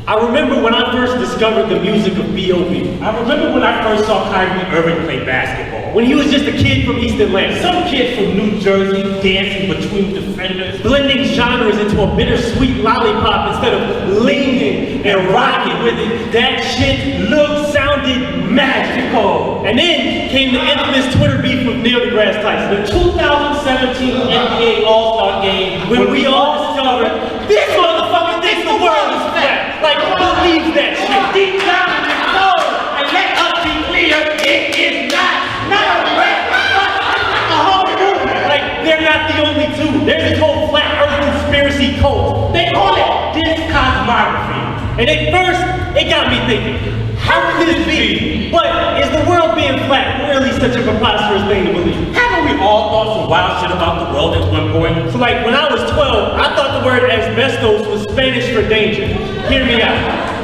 I remember when I first discovered the music of B.O.B. I remember when I first saw Kyrie Irving play basketball. When he was just a kid from East Atlanta. Some kid from New Jersey dancing between defenders. Blending genres into a bittersweet lollipop instead of leaning and rocking with it. That shit sounded magical. And then came the infamous Twitter beef with Neil deGrasse Tyson. The 2017 NBA All-Star game when we all discovered this motherfucker thinks the world is flat. Like, who believes that shit? Deep down in his soul, and let us be clear, it is not a rap, a whole movement. Like, they're not the only two. There's this whole flat earth conspiracy cult. They call it discosmography. And at first, it got me thinking, how could this be? But is the world being flat really such a preposterous thing to believe? Haven't we all thought some wild shit about the world at one point? So like, when I was 12, I thought the word asbestos was Spanish for danger. Hear me out.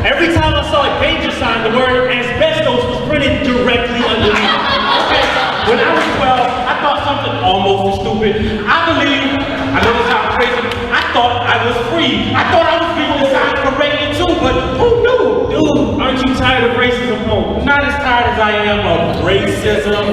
Every time I saw a danger sign, the word asbestos was printed directly underneath. Okay, when I was 12, I thought something almost as stupid. I know this sounds crazy, I thought I was free. I thought I was reading the signs correctly too, but who knew? Dude, aren't you tired of racism, home? Not as tired as I am of racism.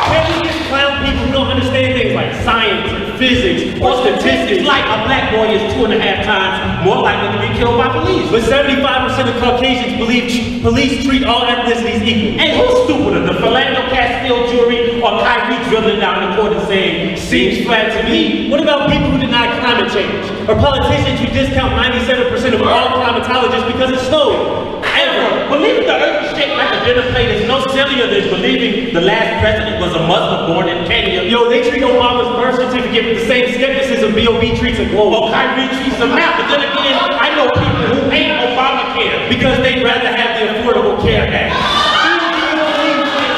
Can we just clown people who don't understand things like science or physics or statistics? Like a black boy is 2.5 times more likely to be killed by police. But 75% of Caucasians believe police treat all ethnicities equal. And who's stupider, the Philando Castile jury or Kyrie dribbling down the court and saying, seems flat to me? What about people who deny climate change? Or politicians who discount 97% of all climatologists because it snowed? Ever. Believing the earth is shaped like a dinner plate is no sillier than believing the last president was a Muslim born in Kenya. Yo, they treat Obama's birth certificate with the same skepticism B.O.B. treats a globe. Or Kyrie treats a map, but then again, I know people who hate Obamacare because they'd rather have the Affordable Care Act.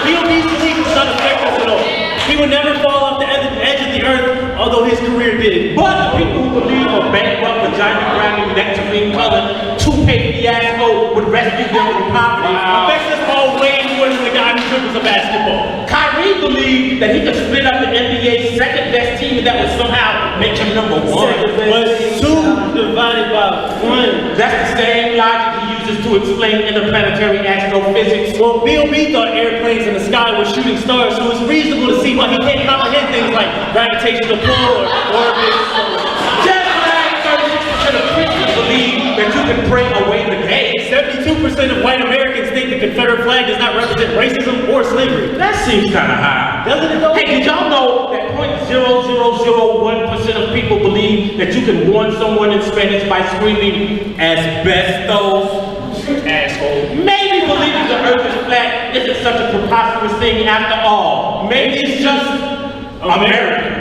B.O.B.'s belief does not affect us at all. He would never fall off the edge of the earth, although his career did. But the people who believe a bankrupt vagina grabbing nectarine colored toupee fiasco would rescue them from poverty affects us all way more than the guy who dribbles a basketball. Kyrie believed that he could split up the NBA's second best team and that would somehow make him number one. But 2 divided by 1. That's the same logic he uses to explain interplanetary astrophysics. Well, B.O.B. thought airplanes in the sky were shooting stars, so it's reasonable to see why he can't comprehend things like gravitational pull or orbits. Just like 36% of Christians believe that you can pray away the gays. 72% of white Americans think the Confederate flag does not represent racism or slavery. That seems kind of high. Doesn't it though? Hey, did y'all know that 0.0001% of people believe that you can warn someone in Spanish by screaming asbestos? Asshole. Maybe believing the earth is flat isn't such a preposterous thing after all. Maybe it's just American.